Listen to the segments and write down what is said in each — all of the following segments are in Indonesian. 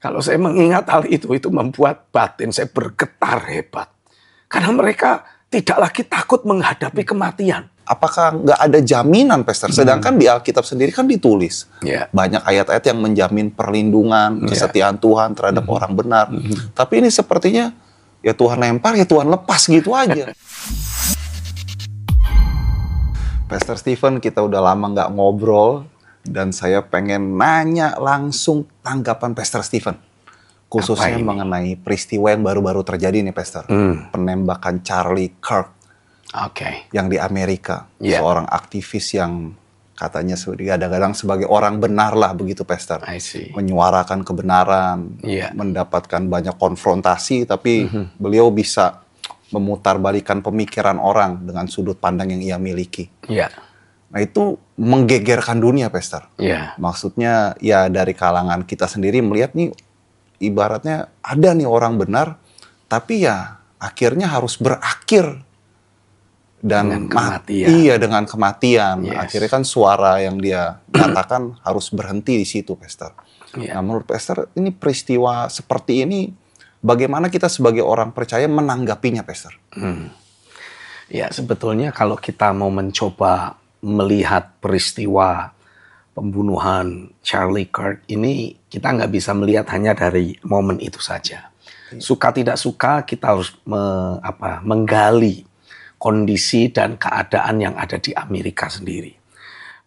Kalau saya mengingat hal itu membuat batin saya bergetar hebat. Karena mereka tidak lagi takut menghadapi kematian. Apakah nggak ada jaminan, Pastor? Sedangkan di Alkitab sendiri kan ditulis banyak ayat-ayat yang menjamin perlindungan, kesetiaan Tuhan terhadap orang benar. Tapi ini sepertinya ya Tuhan lempar, ya Tuhan lepas gitu aja. Pastor Stephen, kita udah lama nggak ngobrol dan saya pengen nanya langsung tanggapan Pastor Stephen. Khususnya mengenai peristiwa yang baru-baru terjadi nih, Pastor. Penembakan Charlie Kirk. Yang di Amerika. Seorang aktivis yang katanya kadang-kadang sebagai orang benar lah begitu, Pastor. Menyuarakan kebenaran, mendapatkan banyak konfrontasi, tapi beliau bisa memutarbalikan pemikiran orang dengan sudut pandang yang ia miliki. Nah itu menggegerkan dunia, Pastor. Maksudnya ya dari kalangan kita sendiri melihat nih, ibaratnya ada nih orang benar, tapi ya akhirnya harus berakhir dan dengan kematian. Akhirnya kan suara yang dia katakan harus berhenti di situ, Pastor. Nah, menurut Pastor, ini peristiwa seperti ini, bagaimana kita sebagai orang percaya menanggapinya, Pastor? Ya, sebetulnya kalau kita mau mencoba melihat peristiwa pembunuhan Charlie Kirk ini, kita nggak bisa melihat hanya dari momen itu saja. Suka tidak suka, kita harus menggali kondisi dan keadaan yang ada di Amerika sendiri.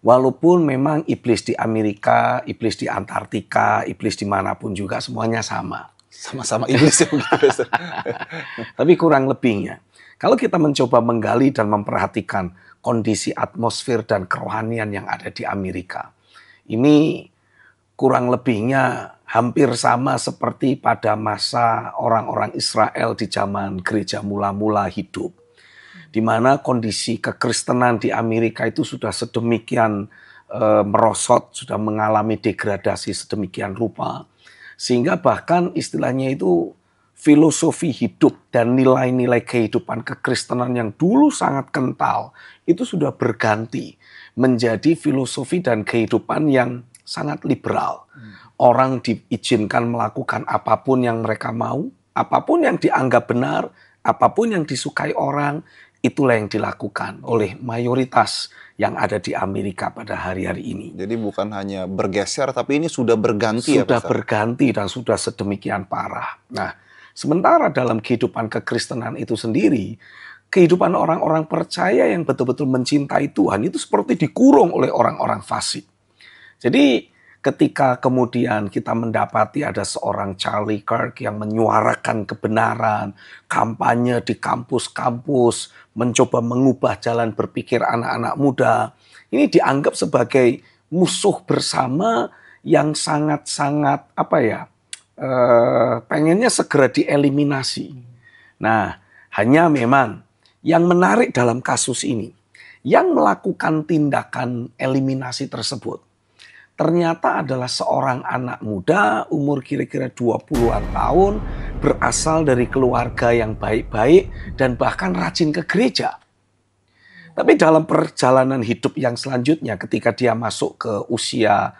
Walaupun memang iblis di Amerika, iblis di Antartika, iblis dimanapun juga semuanya sama. Sama-sama iblis ya begitu. Tapi kurang lebihnya. Kalau kita mencoba menggali dan memperhatikan kondisi atmosfer dan kerohanian yang ada di Amerika, ini kurang lebihnya hampir sama seperti pada masa orang-orang Israel di zaman gereja mula-mula hidup. Di mana kondisi kekristenan di Amerika itu sudah sedemikian merosot, sudah mengalami degradasi sedemikian rupa, sehingga bahkan istilahnya itu filosofi hidup dan nilai-nilai kehidupan kekristenan yang dulu sangat kental, itu sudah berganti menjadi filosofi dan kehidupan yang sangat liberal. Orang diizinkan melakukan apapun yang mereka mau, apapun yang dianggap benar, apapun yang disukai orang, itulah yang dilakukan oleh mayoritas yang ada di Amerika pada hari-hari ini. Jadi bukan hanya bergeser, tapi ini sudah berganti sudah berganti dan sudah sedemikian parah. Nah, sementara dalam kehidupan kekristenan itu sendiri, kehidupan orang-orang percaya yang betul-betul mencintai Tuhan itu seperti dikurung oleh orang-orang fasik. Jadi ketika kemudian kita mendapati ada seorang Charlie Kirk yang menyuarakan kebenaran, kampanye di kampus-kampus, mencoba mengubah jalan berpikir anak-anak muda, ini dianggap sebagai musuh bersama yang sangat-sangat pengennya segera dieliminasi. Nah, hanya memang yang menarik dalam kasus ini, yang melakukan tindakan eliminasi tersebut, ternyata adalah seorang anak muda umur kira-kira 20-an tahun, berasal dari keluarga yang baik-baik dan bahkan rajin ke gereja. Tapi dalam perjalanan hidup yang selanjutnya ketika dia masuk ke usia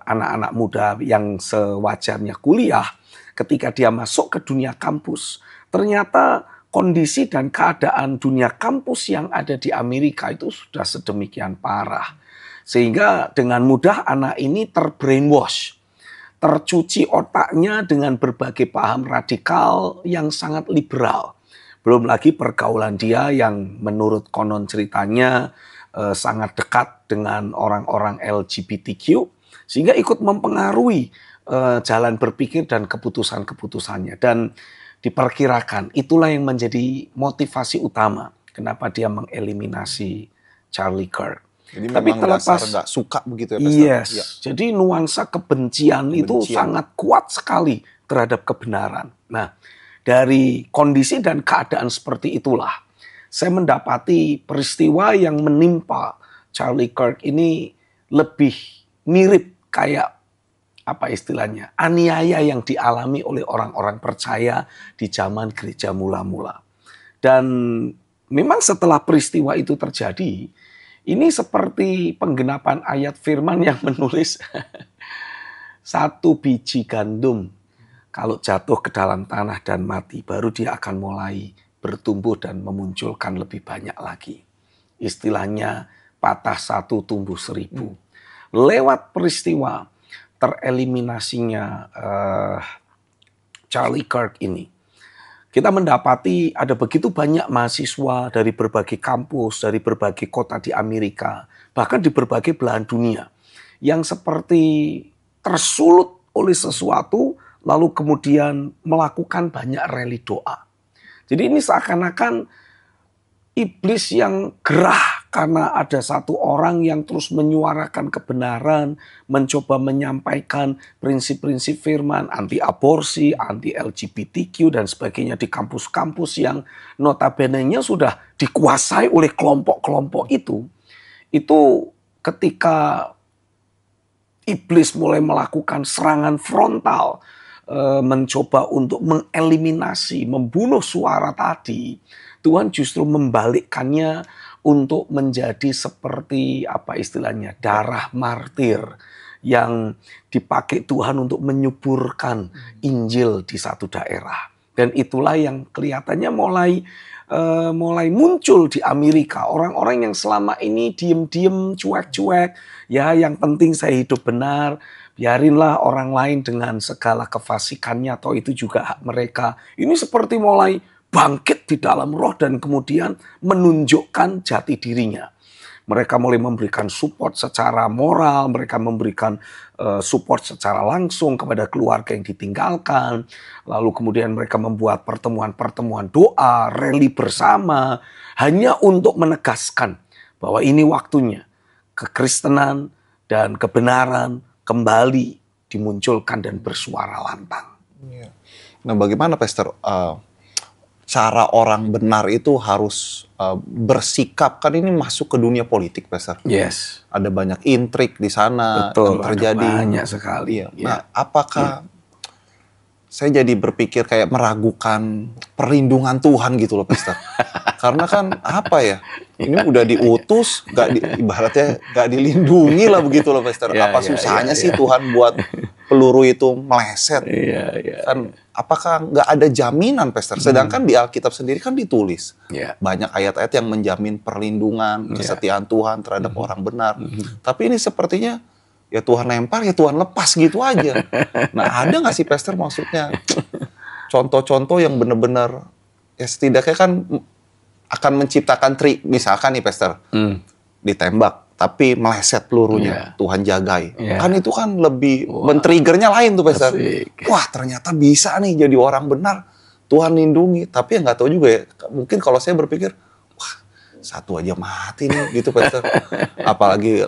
anak-anak muda yang sewajarnya kuliah, ketika dia masuk ke dunia kampus, ternyata kondisi dan keadaan dunia kampus yang ada di Amerika itu sudah sedemikian parah. Sehingga dengan mudah anak ini terbrainwash, tercuci otaknya dengan berbagai paham radikal yang sangat liberal. Belum lagi pergaulan dia yang menurut konon ceritanya sangat dekat dengan orang-orang LGBTQ, sehingga ikut mempengaruhi jalan berpikir dan keputusan-keputusannya. Dan diperkirakan itulah yang menjadi motivasi utama kenapa dia mengeliminasi Charlie Kirk. Jadi tapi terlepas nggak suka begitu ya, Pastor? Yes. Jadi nuansa kebencian itu sangat kuat sekali terhadap kebenaran. Nah, dari kondisi dan keadaan seperti itulah, saya mendapati peristiwa yang menimpa Charlie Kirk ini lebih mirip kayak istilahnya, aniaya yang dialami oleh orang-orang percaya di zaman gereja mula-mula. Dan memang setelah peristiwa itu terjadi, ini seperti penggenapan ayat firman yang menulis satu biji gandum kalau jatuh ke dalam tanah dan mati, baru dia akan mulai bertumbuh dan memunculkan lebih banyak lagi. Istilahnya patah satu tumbuh 1000. Lewat peristiwa tereliminasinya Charlie Kirk ini, kita mendapati ada begitu banyak mahasiswa dari berbagai kampus, dari berbagai kota di Amerika, bahkan di berbagai belahan dunia, yang seperti tersulut oleh sesuatu, lalu kemudian melakukan banyak reli doa. Jadi ini seakan-akan iblis yang gerah karena ada satu orang yang terus menyuarakan kebenaran, mencoba menyampaikan prinsip-prinsip firman, anti aborsi, anti LGBTQ dan sebagainya di kampus-kampus yang notabene-nya sudah dikuasai oleh kelompok-kelompok itu. Itu ketika iblis mulai melakukan serangan frontal, mencoba untuk mengeliminasi, membunuh suara tadi, Tuhan justru membalikkannya untuk menjadi seperti apa istilahnya, darah martir yang dipakai Tuhan untuk menyuburkan Injil di satu daerah. Dan itulah yang kelihatannya mulai muncul di Amerika. Orang-orang yang selama ini diem-diem, cuek-cuek, ya yang penting saya hidup benar, biarinlah orang lain dengan segala kefasikannya, atau itu juga hak mereka. Ini seperti mulai bangkit di dalam roh dan kemudian menunjukkan jati dirinya. Mereka mulai memberikan support secara moral, mereka memberikan support secara langsung kepada keluarga yang ditinggalkan. Lalu kemudian mereka membuat pertemuan-pertemuan doa, reli bersama, hanya untuk menegaskan bahwa ini waktunya kekristenan dan kebenaran kembali dimunculkan dan bersuara lantang. Nah, bagaimana Pastor cara orang benar itu harus bersikap, kan ini masuk ke dunia politik, Pastor. Yes. Ada banyak intrik di sana. Betul, yang terjadi. ada banyak sekali. Iya. Nah, apakah saya jadi berpikir kayak meragukan perlindungan Tuhan gitu loh, Pastor. Karena kan apa ya? Ini udah diutus, ibaratnya gak dilindungi lah begitu loh, Pastor. Apa susahnya sih Tuhan buat peluru itu meleset? Kan apakah nggak ada jaminan, Pastor? Sedangkan di Alkitab sendiri kan ditulis banyak ayat-ayat yang menjamin perlindungan, kesetiaan Tuhan terhadap orang benar. Tapi ini sepertinya ya Tuhan lempar, ya Tuhan lepas gitu aja. Nah, ada nggak sih, Pastor, maksudnya contoh-contoh yang benar-benar ya setidaknya kan akan menciptakan trik, misalkan nih, Pastor, ditembak tapi meleset pelurunya, Tuhan jagai. Kan itu kan lebih men-triggernya lain tuh, Pastor. Wah, ternyata bisa nih jadi orang benar, Tuhan lindungi. Tapi ya nggak tahu juga ya, mungkin kalau saya berpikir, wah, satu aja mati nih gitu, Pastor. Apalagi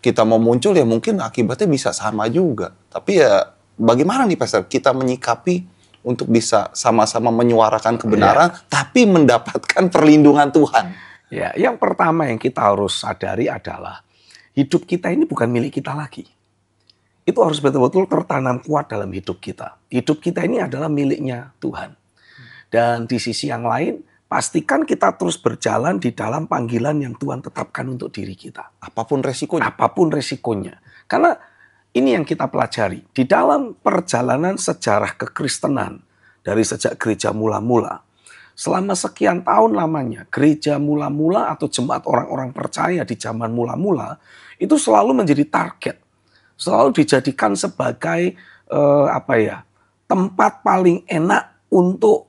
kita mau muncul ya mungkin akibatnya bisa sama juga. Tapi ya bagaimana nih, Pastor, kita menyikapi untuk bisa sama-sama menyuarakan kebenaran, tapi mendapatkan perlindungan Tuhan. Ya, yang pertama yang kita harus sadari adalah hidup kita ini bukan milik kita lagi. Itu harus betul-betul tertanam kuat dalam hidup kita. Hidup kita ini adalah miliknya Tuhan. Dan di sisi yang lain, pastikan kita terus berjalan di dalam panggilan yang Tuhan tetapkan untuk diri kita. Apapun resikonya. Apapun resikonya. Karena ini yang kita pelajari. Di dalam perjalanan sejarah kekristenan, dari sejak gereja mula-mula, selama sekian tahun lamanya, gereja mula-mula atau jemaat orang-orang percaya di zaman mula-mula, itu selalu menjadi target. Selalu dijadikan sebagai tempat paling enak untuk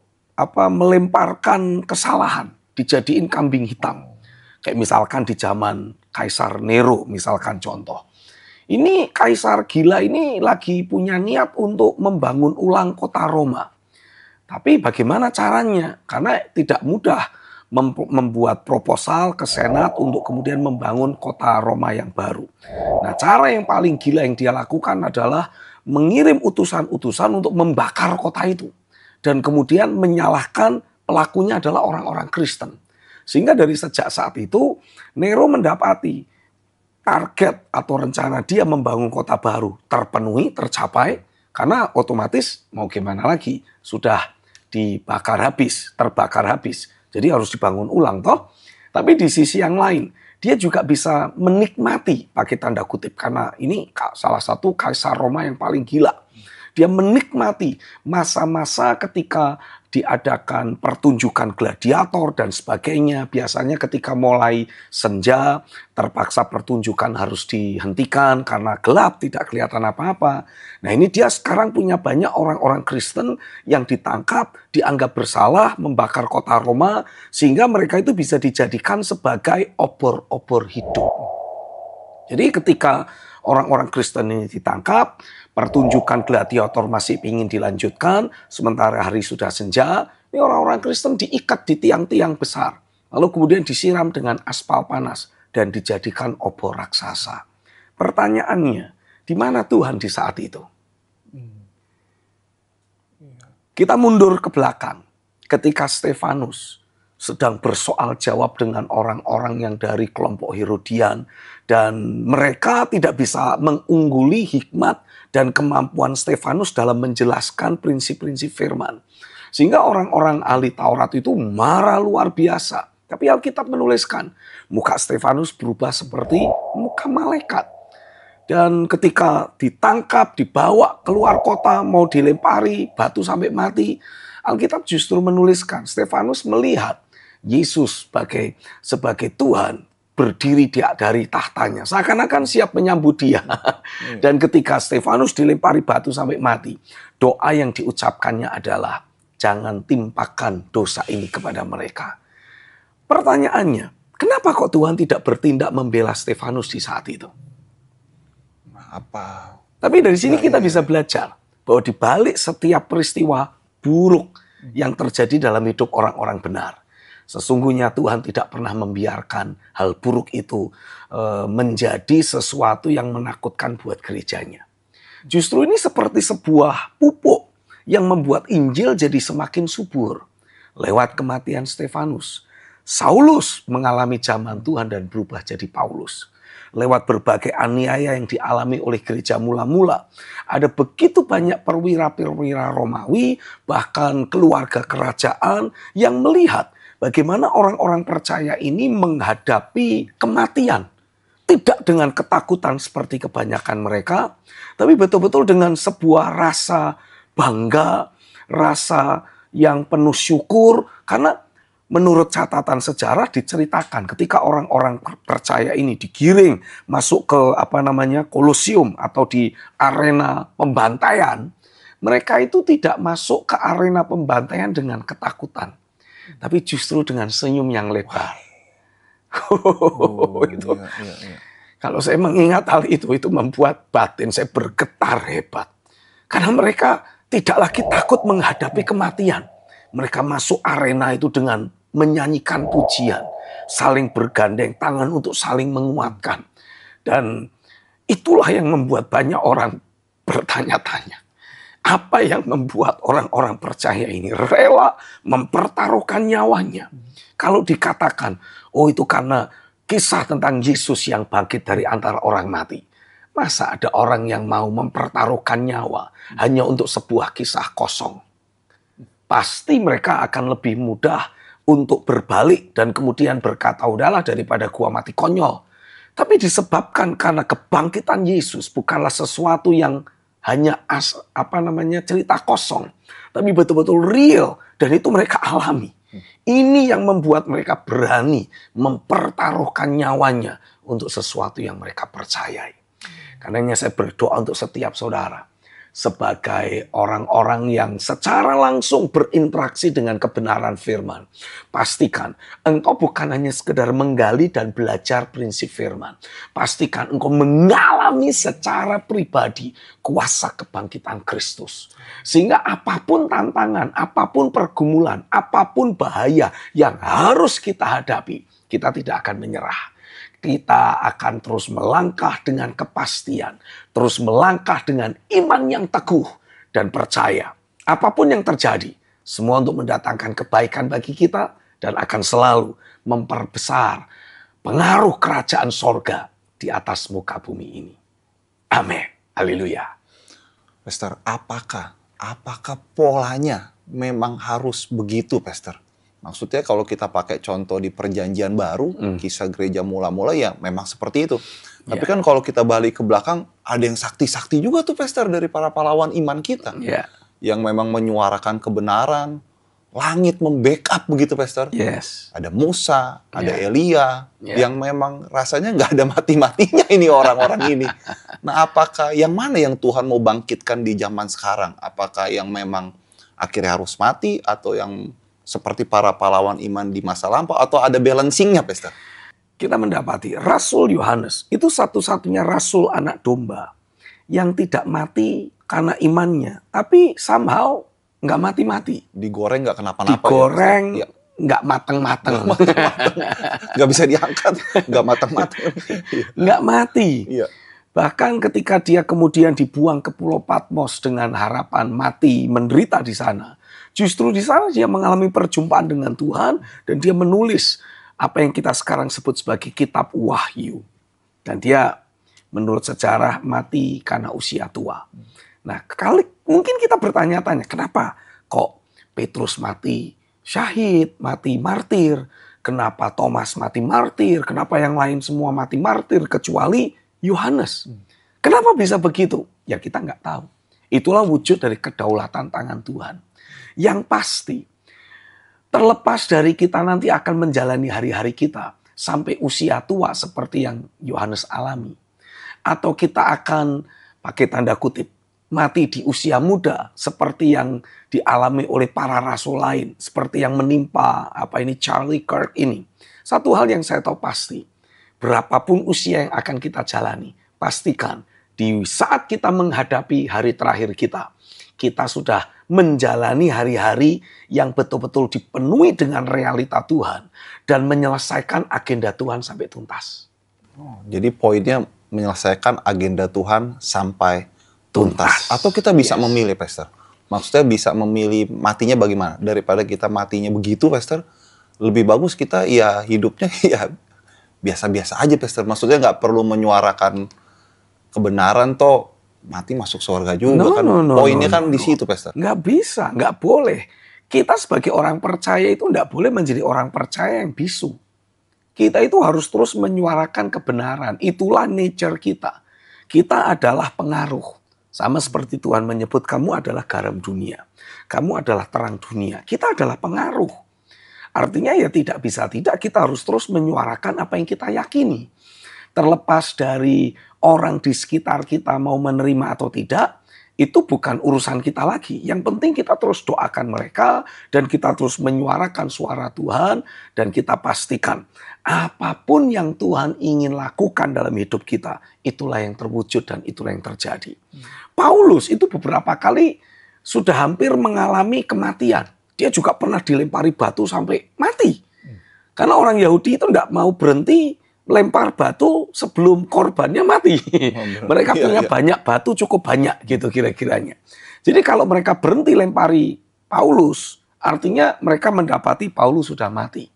melemparkan kesalahan, dijadiin kambing hitam. Kayak misalkan di zaman Kaisar Nero, misalkan contoh. Ini kaisar gila ini lagi punya niat untuk membangun ulang kota Roma. Tapi bagaimana caranya? Karena tidak mudah membuat proposal ke Senat untuk kemudian membangun kota Roma yang baru. Nah, cara yang paling gila yang dia lakukan adalah mengirim utusan-utusan untuk membakar kota itu. Dan kemudian menyalahkan pelakunya adalah orang-orang Kristen. Sehingga dari sejak saat itu, Nero mendapati target atau rencana dia membangun kota baru terpenuhi, tercapai, karena otomatis mau gimana lagi, sudah terbakar habis. Jadi harus dibangun ulang toh. Tapi di sisi yang lain, dia juga bisa menikmati, pakai tanda kutip, karena ini salah satu kaisar Roma yang paling gila. Dia menikmati masa-masa ketika diadakan pertunjukan gladiator dan sebagainya. Biasanya ketika mulai senja, terpaksa pertunjukan harus dihentikan karena gelap, tidak kelihatan apa-apa. Nah, ini dia sekarang punya banyak orang-orang Kristen yang ditangkap, dianggap bersalah, membakar kota Roma, sehingga mereka itu bisa dijadikan sebagai obor-obor hidup. Jadi ketika orang-orang Kristen ini ditangkap, pertunjukan gladiator masih ingin dilanjutkan, sementara hari sudah senja, ini orang-orang Kristen diikat di tiang-tiang besar, lalu kemudian disiram dengan aspal panas dan dijadikan obor raksasa. Pertanyaannya, di mana Tuhan di saat itu? Kita mundur ke belakang, ketika Stefanus sedang bersoal jawab dengan orang-orang yang dari kelompok Herodian, dan mereka tidak bisa mengungguli hikmat dan kemampuan Stefanus dalam menjelaskan prinsip-prinsip firman. Sehingga orang-orang ahli Taurat itu marah luar biasa. Tapi Alkitab menuliskan, muka Stefanus berubah seperti muka malaikat. Dan ketika ditangkap, dibawa keluar kota, mau dilempari batu sampai mati, Alkitab justru menuliskan, Stefanus melihat Yesus sebagai Tuhan berdiri dari tahtanya. Seakan-akan siap menyambut dia. Dan ketika Stefanus dilempari batu sampai mati, doa yang diucapkannya adalah, jangan timpakan dosa ini kepada mereka. Pertanyaannya, kenapa kok Tuhan tidak bertindak membela Stefanus di saat itu? Apa? Tapi dari sini kita bisa belajar bahwa di balik setiap peristiwa buruk yang terjadi dalam hidup orang-orang benar, sesungguhnya Tuhan tidak pernah membiarkan hal buruk itu menjadi sesuatu yang menakutkan buat gerejanya. Justru ini seperti sebuah pupuk yang membuat Injil jadi semakin subur. Lewat kematian Stefanus, Saulus mengalami zaman Tuhan dan berubah jadi Paulus. Lewat berbagai aniaya yang dialami oleh gereja mula-mula, ada begitu banyak perwira-perwira Romawi, bahkan keluarga kerajaan yang melihat bagaimana orang-orang percaya ini menghadapi kematian. Tidak dengan ketakutan seperti kebanyakan mereka, tapi betul-betul dengan sebuah rasa bangga, rasa yang penuh syukur. Karena menurut catatan sejarah diceritakan ketika orang-orang percaya ini digiring masuk ke Kolosium atau di arena pembantaian, mereka itu tidak masuk ke arena pembantaian dengan ketakutan, tapi justru dengan senyum yang lebar. Iya. Kalau saya mengingat hal itu membuat batin saya bergetar hebat. Karena mereka tidak lagi takut menghadapi kematian. Mereka masuk arena itu dengan menyanyikan pujian, saling bergandeng tangan untuk saling menguatkan. Dan itulah yang membuat banyak orang bertanya-tanya. Apa yang membuat orang-orang percaya ini rela mempertaruhkan nyawanya? Kalau dikatakan, oh itu karena kisah tentang Yesus yang bangkit dari antara orang mati. Masa ada orang yang mau mempertaruhkan nyawa hanya untuk sebuah kisah kosong? Pasti mereka akan lebih mudah untuk berbalik dan kemudian berkata, udahlah daripada gua mati konyol. Tapi disebabkan karena kebangkitan Yesus bukanlah sesuatu yang hanya cerita kosong, tapi betul-betul real dan itu mereka alami. Ini yang membuat mereka berani mempertaruhkan nyawanya untuk sesuatu yang mereka percayai. Karenanya saya berdoa untuk setiap saudara sebagai orang-orang yang secara langsung berinteraksi dengan kebenaran firman. Pastikan engkau bukan hanya sekedar menggali dan belajar prinsip firman. Pastikan engkau mengalami secara pribadi kuasa kebangkitan Kristus. Sehingga apapun tantangan, apapun pergumulan, apapun bahaya yang harus kita hadapi, kita tidak akan menyerah. Kita akan terus melangkah dengan kepastian, terus melangkah dengan iman yang teguh dan percaya. Apapun yang terjadi, semua untuk mendatangkan kebaikan bagi kita dan akan selalu memperbesar pengaruh kerajaan sorga di atas muka bumi ini. Amin. Haleluya. Pastor, apakah polanya memang harus begitu, Pastor? Maksudnya kalau kita pakai contoh di perjanjian baru, kisah gereja mula-mula ya memang seperti itu. Tapi kan kalau kita balik ke belakang, ada yang sakti-sakti juga tuh Pastor dari para pahlawan iman kita. Yang memang menyuarakan kebenaran, langit membackup begitu Pastor. Ada Musa, ada Elia, yang memang rasanya nggak ada mati-matinya ini orang-orang ini. Nah apakah yang mana yang Tuhan mau bangkitkan di zaman sekarang? Apakah yang memang akhirnya harus mati atau yang seperti para pahlawan iman di masa lampau atau ada balancingnya Pastor? Kita mendapati Rasul Yohanes itu satu-satunya Rasul anak domba yang tidak mati karena imannya, tapi somehow nggak mati-mati. Digoreng nggak kenapa-napa. Digoreng nggak matang-matang. Nggak bisa diangkat, nggak matang-matang. Nggak mati. Iya. Bahkan ketika dia kemudian dibuang ke Pulau Patmos dengan harapan mati, menderita di sana. Justru di sana dia mengalami perjumpaan dengan Tuhan dan dia menulis apa yang kita sekarang sebut sebagai kitab Wahyu. Dan dia menurut sejarah mati karena usia tua. Nah, mungkin kita bertanya-tanya, kenapa kok Petrus mati syahid, mati martir? Kenapa Thomas mati martir? Kenapa yang lain semua mati martir kecuali Yohanes? Kenapa bisa begitu? Ya kita nggak tahu. Itulah wujud dari kedaulatan tangan Tuhan. Yang pasti, terlepas dari kita nanti akan menjalani hari-hari kita sampai usia tua seperti yang Yohanes alami. Atau kita akan, pakai tanda kutip, mati di usia muda seperti yang dialami oleh para rasul lain, seperti yang menimpa Charlie Kirk ini. Satu hal yang saya tahu pasti, berapapun usia yang akan kita jalani, pastikan di saat kita menghadapi hari terakhir kita sudah menjalani hari-hari yang betul-betul dipenuhi dengan realita Tuhan dan menyelesaikan agenda Tuhan sampai tuntas. Jadi poinnya menyelesaikan agenda Tuhan sampai tuntas. Atau kita bisa memilih, Pastor. Maksudnya bisa memilih matinya bagaimana? Daripada kita matinya begitu, Pastor, lebih bagus kita ya hidupnya ya biasa-biasa aja, Pastor. Maksudnya nggak perlu menyuarakan kebenaran toh mati masuk surga juga Poinnya kan di situ, Pastor. Nggak bisa, nggak boleh. Kita sebagai orang percaya itu nggak boleh menjadi orang percaya yang bisu. Kita itu harus terus menyuarakan kebenaran. Itulah nature kita. Kita adalah pengaruh. Sama seperti Tuhan menyebut kamu adalah garam dunia. Kamu adalah terang dunia. Kita adalah pengaruh. Artinya ya tidak bisa tidak kita harus terus menyuarakan apa yang kita yakini. Terlepas dari orang di sekitar kita mau menerima atau tidak, itu bukan urusan kita lagi. Yang penting kita terus doakan mereka dan kita terus menyuarakan suara Tuhan dan kita pastikan apapun yang Tuhan ingin lakukan dalam hidup kita, itulah yang terwujud dan itulah yang terjadi. Paulus itu beberapa kali sudah hampir mengalami kematian. Dia juga pernah dilempari batu sampai mati. Karena orang Yahudi itu tidak mau berhenti lempar batu sebelum korbannya mati. Mereka punya banyak batu, cukup banyak gitu kira-kiranya. Jadi kalau mereka berhenti lempari Paulus, artinya mereka mendapati Paulus sudah mati.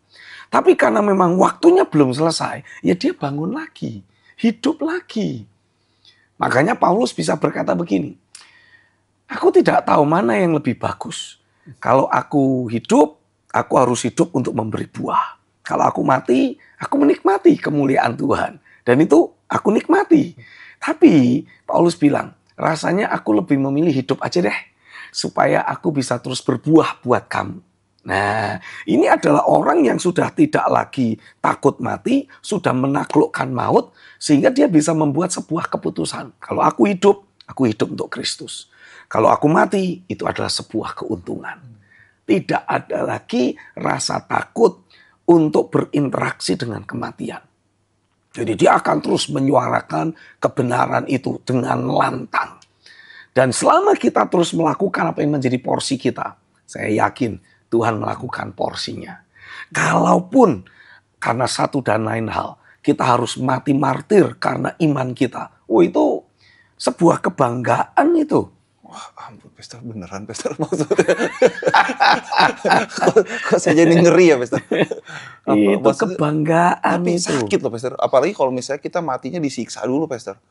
Tapi karena memang waktunya belum selesai, ya dia bangun lagi, hidup lagi. Makanya Paulus bisa berkata begini, aku tidak tahu mana yang lebih bagus. Kalau aku hidup, aku harus hidup untuk memberi buah. Kalau aku mati, aku menikmati kemuliaan Tuhan. Dan itu aku nikmati. Tapi Paulus bilang, rasanya aku lebih memilih hidup aja deh. Supaya aku bisa terus berbuah buat kamu. Nah, ini adalah orang yang sudah tidak lagi takut mati, sudah menaklukkan maut, sehingga dia bisa membuat sebuah keputusan. Kalau aku hidup untuk Kristus. Kalau aku mati, itu adalah sebuah keuntungan. Tidak ada lagi rasa takut untuk berinteraksi dengan kematian. Jadi dia akan terus menyuarakan kebenaran itu dengan lantang. Dan selama kita terus melakukan apa yang menjadi porsi kita, saya yakin Tuhan melakukan porsinya. Kalaupun karena satu dan lain hal, kita harus mati martir karena iman kita. Oh itu sebuah kebanggaan itu. Wah ampun, Pastor, beneran Pastor maksudnya. Kok saya jadi ngeri ya, Pastor? Itu kebanggaan tapi itu. sakit loh, Pastor. Apalagi kalau misalnya kita matinya disiksa dulu, Pastor.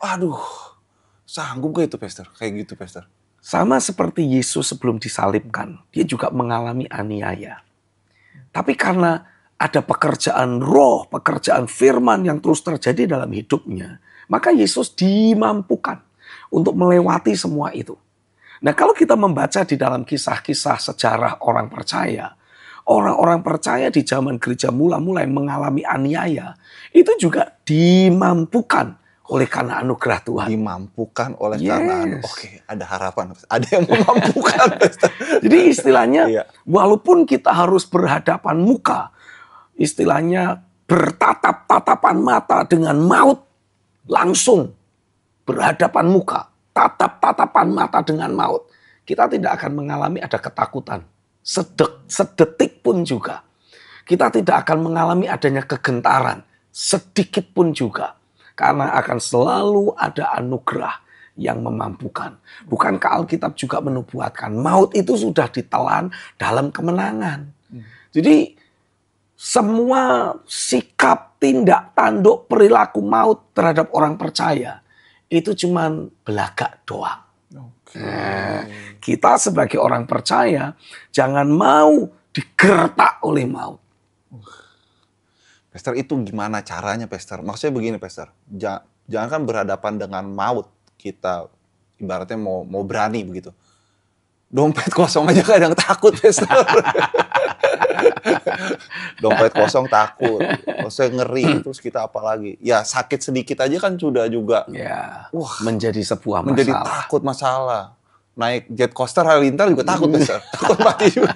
Aduh, sanggup gak itu, Pastor? Kayak gitu, Pastor. Sama seperti Yesus sebelum disalibkan, dia juga mengalami aniaya. Tapi karena ada pekerjaan roh, pekerjaan firman yang terus terjadi dalam hidupnya, maka Yesus dimampukan untuk melewati semua itu. Nah, kalau kita membaca di dalam kisah-kisah sejarah orang percaya, orang-orang percaya di zaman gereja mula-mula yang mengalami aniaya, itu juga dimampukan oleh karena anugerah Tuhan. Dimampukan oleh karena Oke, ada harapan. Ada yang memampukan. Jadi istilahnya, walaupun kita harus berhadapan muka, istilahnya bertatap-tatapan mata dengan maut, langsung berhadapan muka, tatap-tatapan mata dengan maut, kita tidak akan mengalami ada ketakutan. Sedetik pun juga. Kita tidak akan mengalami adanya kegentaran. Sedikit pun juga. Karena akan selalu ada anugerah yang memampukan. Bukankah Alkitab juga menubuatkan maut itu sudah ditelan dalam kemenangan. Jadi semua sikap, tindak, tanduk, perilaku maut terhadap orang percaya itu cuman belagak doang. Nah, kita sebagai orang percaya jangan mau digertak oleh maut. Pastor, itu gimana caranya, Pastor? Maksudnya begini, Pastor. Jangan kan berhadapan dengan maut, kita ibaratnya mau berani begitu. Dompet kosong aja kadang takut, Pastor. Dompet kosong takut. Maksudnya ngeri, terus kita apa lagi? Ya sakit sedikit aja kan sudah juga. Wah, menjadi sebuah masalah. Menjadi takut masalah. Naik jet coaster halilintar juga takut, Pastor. Takut mati juga.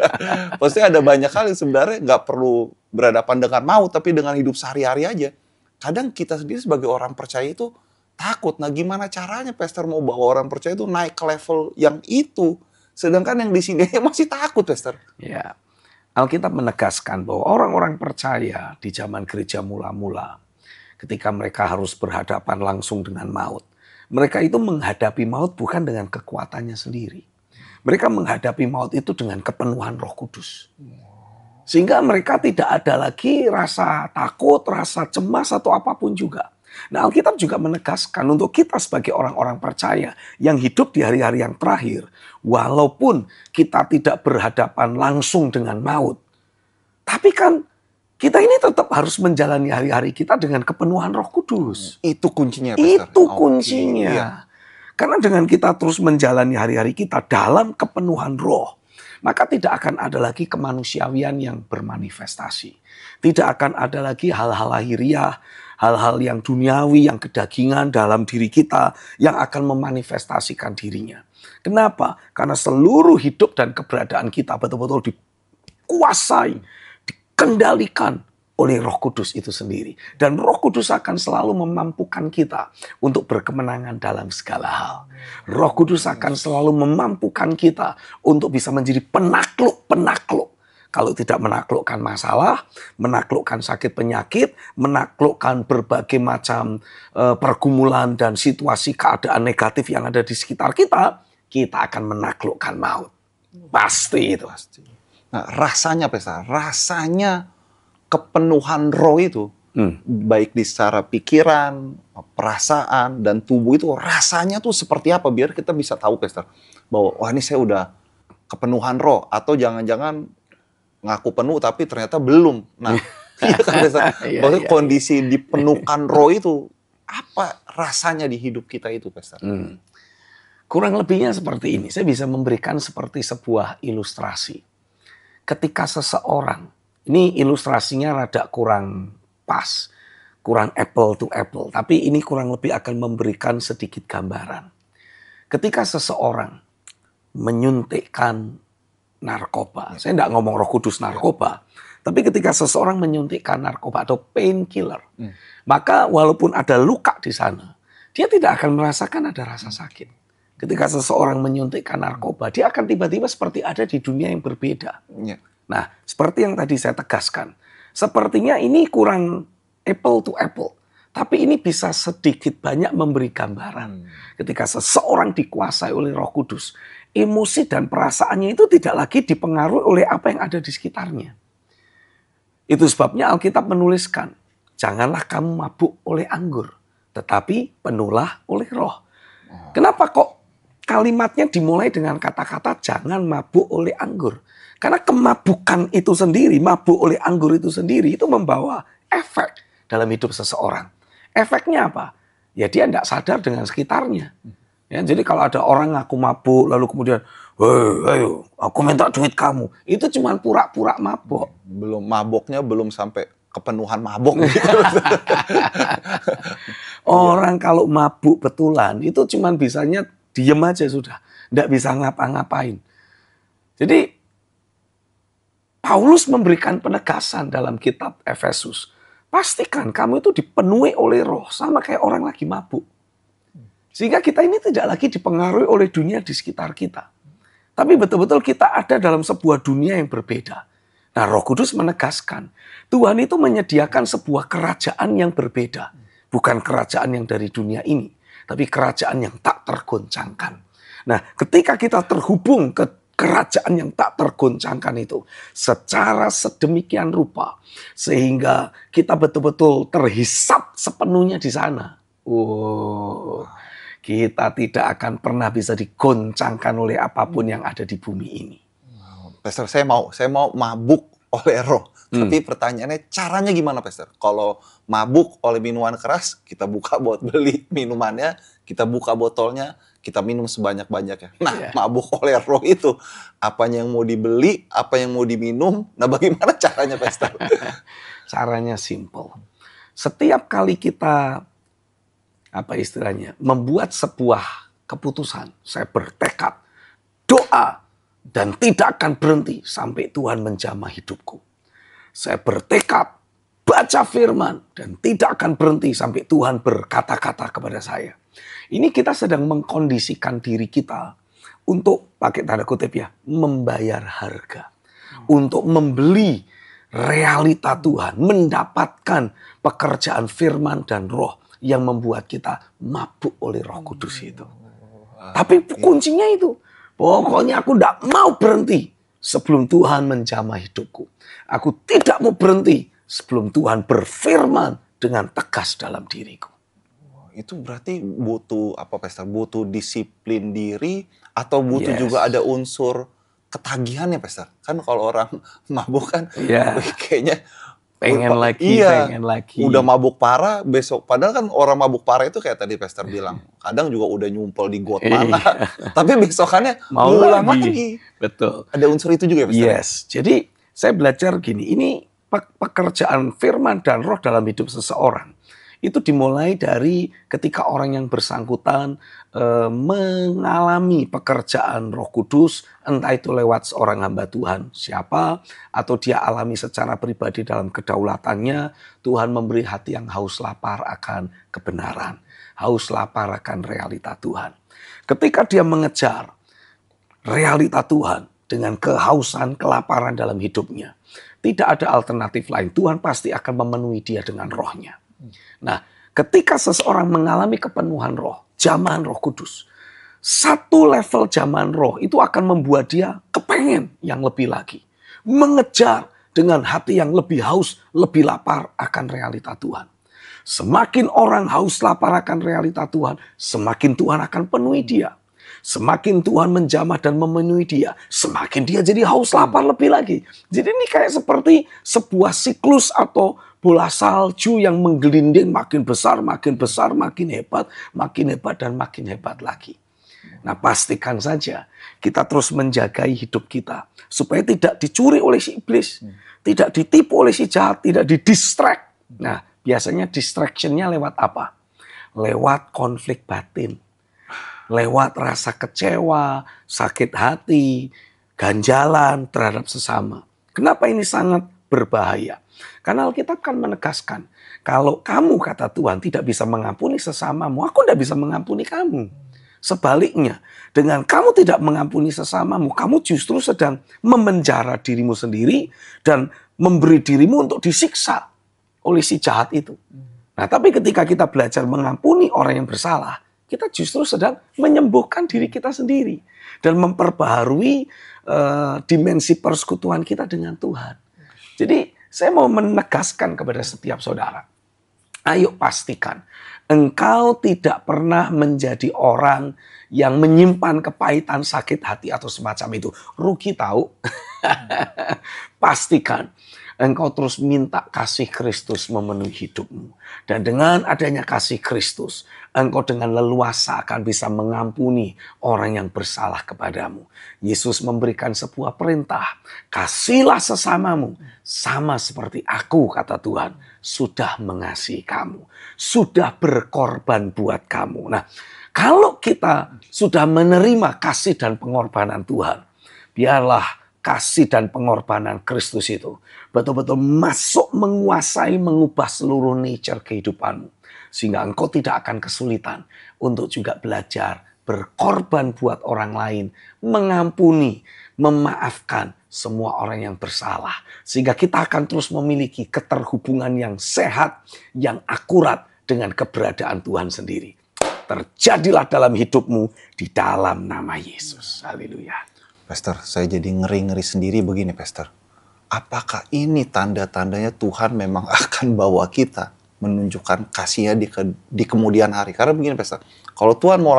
Maksudnya ada banyak hal yang sebenarnya nggak perlu berhadapan dengan maut, tapi dengan hidup sehari-hari aja. Kadang kita sendiri sebagai orang percaya itu takut. Nah, gimana caranya, Pastor, mau bawa orang percaya itu naik ke level yang itu? Sedangkan yang di sini masih takut, Pastor. Ya, Alkitab menegaskan bahwa orang-orang percaya di zaman gereja mula-mula, ketika mereka harus berhadapan langsung dengan maut, mereka itu menghadapi maut bukan dengan kekuatannya sendiri. Mereka menghadapi maut itu dengan kepenuhan Roh Kudus. Sehingga mereka tidak ada lagi rasa takut, rasa cemas atau apapun juga. Nah, Alkitab juga menegaskan untuk kita sebagai orang-orang percaya yang hidup di hari-hari yang terakhir, walaupun kita tidak berhadapan langsung dengan maut, tapi kan kita ini tetap harus menjalani hari-hari kita dengan kepenuhan Roh Kudus. Itu kuncinya, Pastor. Itu kuncinya. Iya. Karena dengan kita terus menjalani hari-hari kita dalam kepenuhan Roh, maka tidak akan ada lagi kemanusiawian yang bermanifestasi. Tidak akan ada lagi hal-hal lahiriah, hal-hal yang duniawi, yang kedagingan dalam diri kita yang akan memanifestasikan dirinya. Kenapa? Karena seluruh hidup dan keberadaan kita betul-betul dikuasai, dikendalikan oleh Roh Kudus itu sendiri. Dan Roh Kudus akan selalu memampukan kita untuk berkemenangan dalam segala hal. Roh Kudus akan selalu memampukan kita untuk bisa menjadi penakluk-penakluk. Kalau tidak menaklukkan masalah, menaklukkan sakit penyakit, menaklukkan berbagai macam pergumulan dan situasi keadaan negatif yang ada di sekitar kita, kita akan menaklukkan maut. Pasti itu. Nah, rasanya, Pastor, rasanya kepenuhan roh itu, baik di secara pikiran, perasaan, dan tubuh itu rasanya tuh seperti apa? Biar kita bisa tahu, Pastor, bahwa wah ini saya udah kepenuhan roh. Atau jangan-jangan ngaku penuh tapi ternyata belum. Nah, iya kan, Pastor? Maksudnya kondisi dipenuhkan roh itu, apa rasanya di hidup kita itu, Pastor? Kurang lebihnya seperti ini. Saya bisa memberikan seperti sebuah ilustrasi. Ketika seseorang, ini ilustrasinya rada kurang pas, kurang apple to apple, tapi ini kurang lebih akan memberikan sedikit gambaran. Ketika seseorang menyuntikkan narkoba, saya tidak ngomong Roh Kudus narkoba, tapi ketika seseorang menyuntikkan narkoba atau painkiller, maka walaupun ada luka di sana, dia tidak akan merasakan ada rasa sakit. Ketika seseorang menyuntikkan narkoba, dia akan tiba-tiba seperti ada di dunia yang berbeda. Nah, seperti yang tadi saya tegaskan, sepertinya ini kurang apple to apple. Tapi ini bisa sedikit banyak memberi gambaran. Ketika seseorang dikuasai oleh Roh Kudus, emosi dan perasaannya itu tidak lagi dipengaruhi oleh apa yang ada di sekitarnya. Itu sebabnya Alkitab menuliskan, janganlah kamu mabuk oleh anggur, tetapi penuhlah oleh Roh. Kenapa kok kalimatnya dimulai dengan kata-kata jangan mabuk oleh anggur? Karena kemabukan itu sendiri, mabuk oleh anggur itu sendiri, itu membawa efek dalam hidup seseorang. Efeknya apa? Ya dia tidak sadar dengan sekitarnya. Ya, jadi kalau ada orang ngaku mabuk, lalu kemudian, "Hei, ayo, aku minta duit kamu." Itu cuma pura-pura mabuk. Belum maboknya belum sampai kepenuhan mabok gitu. Orang kalau mabuk betulan, itu cuma bisanya diem aja sudah. Tidak bisa ngapa-ngapain. Jadi, Paulus memberikan penegasan dalam kitab Efesus. Pastikan kamu itu dipenuhi oleh roh, sama kayak orang lagi mabuk. Sehingga kita ini tidak lagi dipengaruhi oleh dunia di sekitar kita. Tapi betul-betul kita ada dalam sebuah dunia yang berbeda. Nah, Roh Kudus menegaskan, Tuhan itu menyediakan sebuah kerajaan yang berbeda. Bukan kerajaan yang dari dunia ini, tapi kerajaan yang tak tergoncangkan. Nah, ketika kita terhubung ke kerajaan yang tak tergoncangkan itu, secara sedemikian rupa, sehingga kita betul-betul terhisap sepenuhnya di sana. Kita tidak akan pernah bisa digoncangkan oleh apapun yang ada di bumi ini. Pastor, saya mau mabuk oleh roh. Tapi pertanyaannya, caranya gimana, Pastor? Kalau mabuk oleh minuman keras, kita buka buat beli minumannya, kita buka botolnya, kita minum sebanyak-banyaknya. Nah, mabuk oleh roh itu, apanya yang mau dibeli, apa yang mau diminum, nah bagaimana caranya, Pastor? Caranya simple. Setiap kali kita membuat sebuah keputusan, saya bertekad, doa, dan tidak akan berhenti sampai Tuhan menjamah hidupku. Saya bertekad, baca firman, dan tidak akan berhenti sampai Tuhan berkata-kata kepada saya. Ini kita sedang mengkondisikan diri kita untuk, pakai tanda kutip ya, membayar harga. Untuk membeli realita Tuhan, mendapatkan pekerjaan firman dan roh yang membuat kita mabuk oleh Roh Kudus itu. Tapi kuncinya itu, pokoknya aku tidak mau berhenti sebelum Tuhan menjamah hidupku. Aku tidak mau berhenti sebelum Tuhan berfirman dengan tegas dalam diriku. Itu berarti butuh apa, Pastor? Butuh disiplin diri atau butuh juga ada unsur ketagihannya, Pastor? Kan kalau orang mabuk kan kayaknya pengen lagi. Udah mabuk parah besok. Padahal kan orang mabuk parah itu kayak tadi Pastor bilang, kadang juga udah nyumpel di got mana. Tapi besokannya mau ulang lagi. Betul. Ada unsur itu juga ya, Pastor? Yes. Jadi saya belajar gini, ini pekerjaan firman dan roh dalam hidup seseorang. Itu dimulai dari ketika orang yang bersangkutan mengalami pekerjaan Roh Kudus, entah itu lewat seorang hamba Tuhan siapa, atau dia alami secara pribadi dalam kedaulatannya. Tuhan memberi hati yang haus lapar akan kebenaran, haus lapar akan realita Tuhan. Ketika dia mengejar realita Tuhan dengan kehausan, kelaparan dalam hidupnya, tidak ada alternatif lain. Tuhan pasti akan memenuhi dia dengan rohnya. Nah, ketika seseorang mengalami kepenuhan roh, jamahan Roh Kudus, satu level jamahan roh itu akan membuat dia kepengen yang lebih lagi. Mengejar dengan hati yang lebih haus, lebih lapar akan realita Tuhan. Semakin orang haus lapar akan realita Tuhan, semakin Tuhan akan penuhi dia. Semakin Tuhan menjamah dan memenuhi dia, semakin dia jadi haus lapar lebih lagi. Jadi ini kayak seperti sebuah siklus atau bola salju yang menggelinding, makin besar, makin hebat, dan makin hebat lagi. Nah, pastikan saja kita terus menjagai hidup kita supaya tidak dicuri oleh si iblis, tidak ditipu oleh si jahat, tidak didistract. Nah, biasanya distraction-nya lewat apa? Lewat konflik batin. Lewat rasa kecewa, sakit hati, ganjalan terhadap sesama. Kenapa ini sangat berbahaya? Karena Alkitab kan menegaskan, kalau kamu, kata Tuhan, tidak bisa mengampuni sesamamu, aku tidak bisa mengampuni kamu. Sebaliknya, dengan kamu tidak mengampuni sesamamu, kamu justru sedang memenjara dirimu sendiri dan memberi dirimu untuk disiksa oleh si jahat itu. Nah, tapi ketika kita belajar mengampuni orang yang bersalah, kita justru sedang menyembuhkan diri kita sendiri dan memperbaharui dimensi persekutuan kita dengan Tuhan. Jadi saya mau menegaskan kepada setiap saudara, ayo pastikan engkau tidak pernah menjadi orang yang menyimpan kepahitan, sakit hati atau semacam itu. Rugi tahu. Pastikan engkau terus minta kasih Kristus memenuhi hidupmu. Dan dengan adanya kasih Kristus, engkau dengan leluasa akan bisa mengampuni orang yang bersalah kepadamu. Yesus memberikan sebuah perintah, kasihilah sesamamu, sama seperti aku, kata Tuhan, sudah mengasihi kamu, sudah berkorban buat kamu. Nah, kalau kita sudah menerima kasih dan pengorbanan Tuhan, biarlah kasih dan pengorbanan Kristus itu betul-betul masuk, menguasai, mengubah seluruh nature kehidupanmu. Sehingga engkau tidak akan kesulitan untuk juga belajar berkorban buat orang lain, mengampuni, memaafkan semua orang yang bersalah. Sehingga kita akan terus memiliki keterhubungan yang sehat, yang akurat dengan keberadaan Tuhan sendiri. Terjadilah dalam hidupmu di dalam nama Yesus. Haleluya. Pastor, saya jadi ngeri-ngeri sendiri begini, Pastor. Apakah ini tanda-tandanya Tuhan memang akan bawa kita menunjukkan kasih-Nya di kemudian hari? Karena begini, Pastor. Kalau Tuhan mau,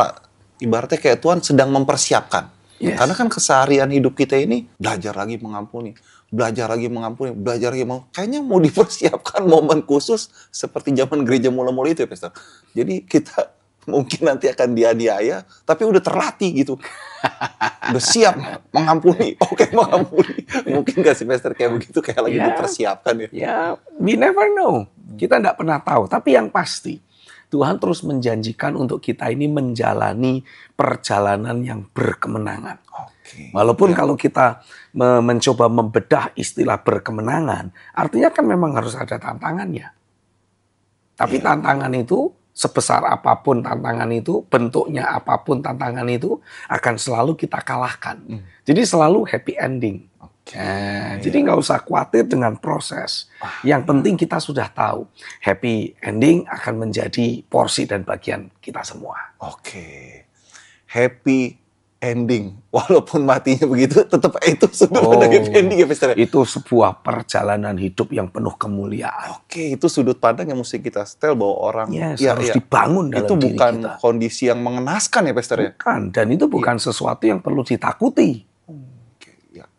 ibaratnya kayak Tuhan sedang mempersiapkan. Yes. Karena kan keseharian hidup kita ini belajar lagi mengampuni, belajar lagi mengampuni, belajar lagi mengampuni. Kayaknya mau dipersiapkan momen khusus seperti zaman gereja mula-mula itu ya, Pastor. Jadi kita mungkin nanti akan dianiaya, tapi udah terlatih gitu. Udah siap mengampuni. Oke, mengampuni. Mungkin gak sih, Pastor, kayak begitu, kayak lagi dipersiapkan ya? Ya, we never know. Kita nggak pernah tahu. Tapi yang pasti, Tuhan terus menjanjikan untuk kita ini menjalani perjalanan yang berkemenangan. Walaupun kalau kita mencoba membedah istilah berkemenangan, artinya kan memang harus ada tantangannya. Tapi tantangan itu, sebesar apapun tantangan itu, bentuknya apapun tantangan itu, akan selalu kita kalahkan. Jadi selalu happy ending. Jadi nggak usah khawatir dengan proses. Yang penting kita sudah tahu, happy ending akan menjadi porsi dan bagian kita semua. Happy ending, walaupun matinya begitu, tetap itu sudah ada happy ending ya, Pastor? Itu sebuah perjalanan hidup yang penuh kemuliaan. Itu sudut pandang yang mesti kita setel bahwa orang harus dibangun dalam itu diri bukan kita. Kondisi yang mengenaskan ya, Pastor? Bukan, dan itu bukan sesuatu yang perlu ditakuti.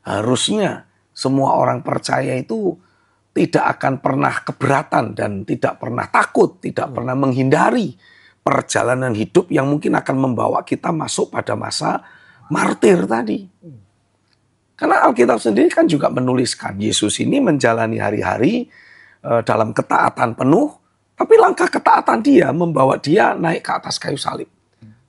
Harusnya semua orang percaya itu tidak akan pernah keberatan dan tidak pernah takut, tidak pernah menghindari perjalanan hidup yang mungkin akan membawa kita masuk pada masa martir tadi. Karena Alkitab sendiri kan juga menuliskan Yesus ini menjalani hari-hari dalam ketaatan penuh, tapi langkah ketaatan dia membawa dia naik ke atas kayu salib.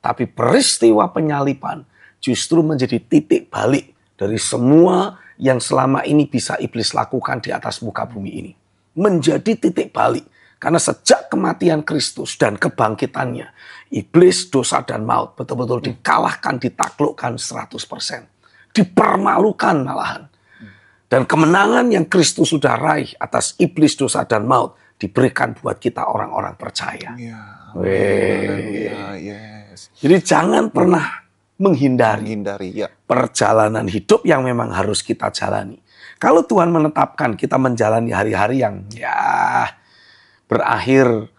Tapi peristiwa penyaliban justru menjadi titik balik dari semua yang selama ini bisa iblis lakukan di atas muka bumi ini. Menjadi titik balik. Karena sejak kematian Kristus dan kebangkitannya, iblis, dosa, dan maut betul-betul dikalahkan, ditaklukkan 100%. Dipermalukan malahan. Dan kemenangan yang Kristus sudah raih atas iblis, dosa, dan maut diberikan buat kita orang-orang percaya. Jadi jangan pernah menghindari perjalanan hidup yang memang harus kita jalani. Kalau Tuhan menetapkan kita menjalani hari-hari yang berakhir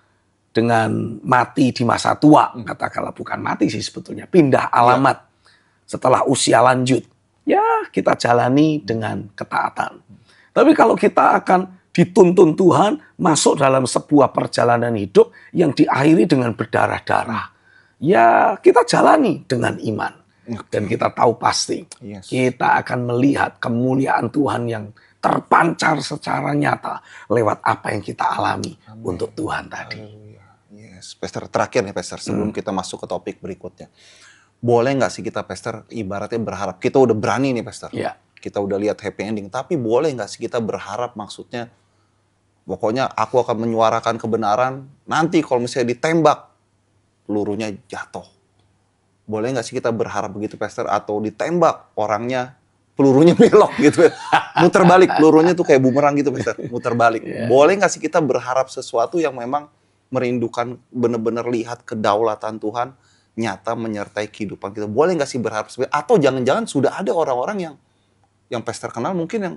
dengan mati di masa tua, katakanlah, bukan mati sih sebetulnya, pindah alamat setelah usia lanjut, kita jalani dengan ketaatan. Tapi kalau kita akan dituntun Tuhan masuk dalam sebuah perjalanan hidup yang diakhiri dengan berdarah-darah, kita jalani dengan iman. Dan kita tahu pasti kita akan melihat kemuliaan Tuhan yang terpancar secara nyata lewat apa yang kita alami untuk Tuhan tadi. Pastor, terakhir nih, Pastor, sebelum kita masuk ke topik berikutnya. Boleh nggak sih kita, Pastor, ibaratnya berharap, kita udah berani nih, Pastor. Kita udah lihat happy ending, tapi boleh nggak sih kita berharap, maksudnya, pokoknya aku akan menyuarakan kebenaran, nanti kalau misalnya ditembak, pelurunya jatuh. Boleh nggak sih kita berharap begitu, Pastor? Atau ditembak, orangnya pelurunya belok gitu ya. Muter balik, pelurunya tuh kayak bumerang gitu, Pastor. Muter balik. Boleh nggak sih kita berharap sesuatu yang memang merindukan, benar-benar lihat kedaulatan Tuhan nyata menyertai kehidupan kita? Boleh nggak sih berharap? Atau jangan-jangan sudah ada orang-orang yang Pastor kenal mungkin yang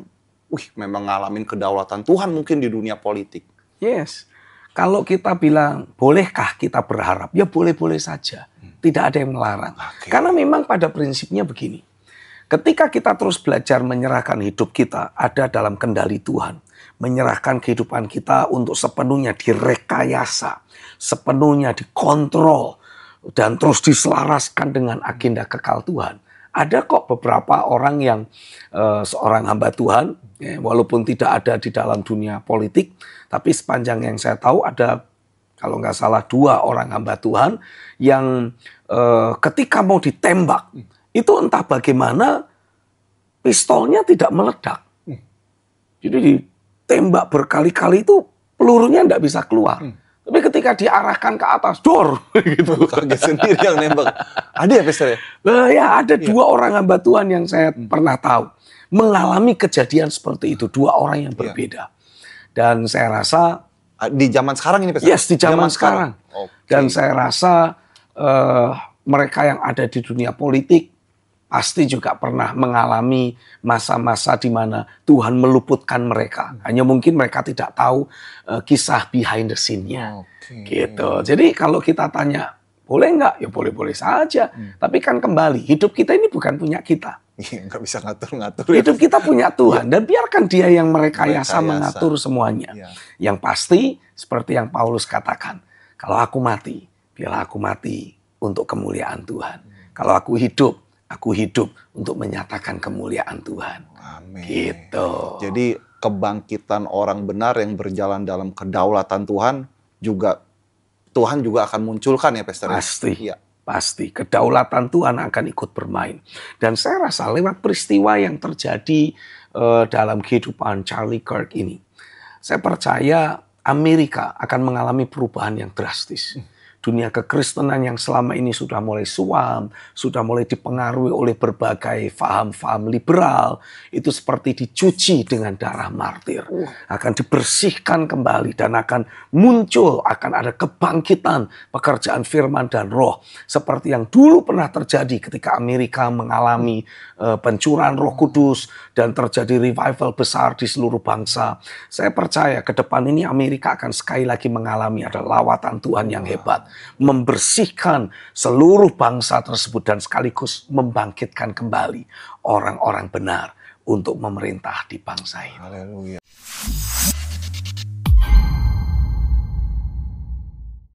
memang ngalamin kedaulatan Tuhan mungkin di dunia politik. Kalau kita bilang, bolehkah kita berharap? Ya boleh-boleh saja. Tidak ada yang melarang. Karena memang pada prinsipnya begini. Ketika kita terus belajar menyerahkan hidup kita ada dalam kendali Tuhan, menyerahkan kehidupan kita untuk sepenuhnya direkayasa, sepenuhnya dikontrol, dan terus diselaraskan dengan agenda kekal Tuhan. Ada kok beberapa orang yang seorang hamba Tuhan, ya, walaupun tidak ada di dalam dunia politik, tapi sepanjang yang saya tahu ada, kalau nggak salah 2 orang hamba Tuhan yang ketika mau ditembak, itu entah bagaimana pistolnya tidak meledak. Jadi ditembak berkali-kali itu pelurunya tidak bisa keluar. Tapi ketika diarahkan ke atas, dor, gitu. Kaget sendiri yang nembak. Ada ya, Pastor ya? Ya, ada 2 orang hamba Tuhan yang saya pernah tahu mengalami kejadian seperti itu, 2 orang yang berbeda. Dan saya rasa di zaman sekarang ini, Pastor? Yes, di zaman sekarang. Okay. Dan saya rasa mereka yang ada di dunia politik pasti juga pernah mengalami masa-masa di mana Tuhan meluputkan mereka. Hanya mungkin mereka tidak tahu kisah behind the scene-nya. Gitu. Jadi kalau kita tanya, boleh nggak? Ya boleh-boleh saja. Tapi kan kembali, hidup kita ini bukan punya kita. Nggak bisa ngatur-ngatur. Hidup kita punya Tuhan. Dan biarkan Dia yang merekayasa mengatur semuanya. Yang pasti, seperti yang Paulus katakan, kalau aku mati, biarlah aku mati untuk kemuliaan Tuhan. Kalau aku hidup untuk menyatakan kemuliaan Tuhan. Amin. Gitu. Jadi kebangkitan orang benar yang berjalan dalam kedaulatan Tuhan Tuhan juga akan munculkan ya, Pastor? Pasti. Ya. Pasti. Kedaulatan Tuhan akan ikut bermain. Dan saya rasa lewat peristiwa yang terjadi dalam kehidupan Charlie Kirk ini, saya percaya Amerika akan mengalami perubahan yang drastis. Dunia kekristenan yang selama ini sudah mulai suam, sudah mulai dipengaruhi oleh berbagai faham-faham liberal, itu seperti dicuci dengan darah martir. Akan dibersihkan kembali dan akan muncul, akan ada kebangkitan pekerjaan firman dan roh. Seperti yang dulu pernah terjadi ketika Amerika mengalami pencurahan Roh Kudus dan terjadi revival besar di seluruh bangsa. Saya percaya ke depan ini Amerika akan sekali lagi mengalami ada lawatan Tuhan yang hebat. Membersihkan seluruh bangsa tersebut dan sekaligus membangkitkan kembali orang-orang benar untuk memerintah di bangsa ini. Haleluya.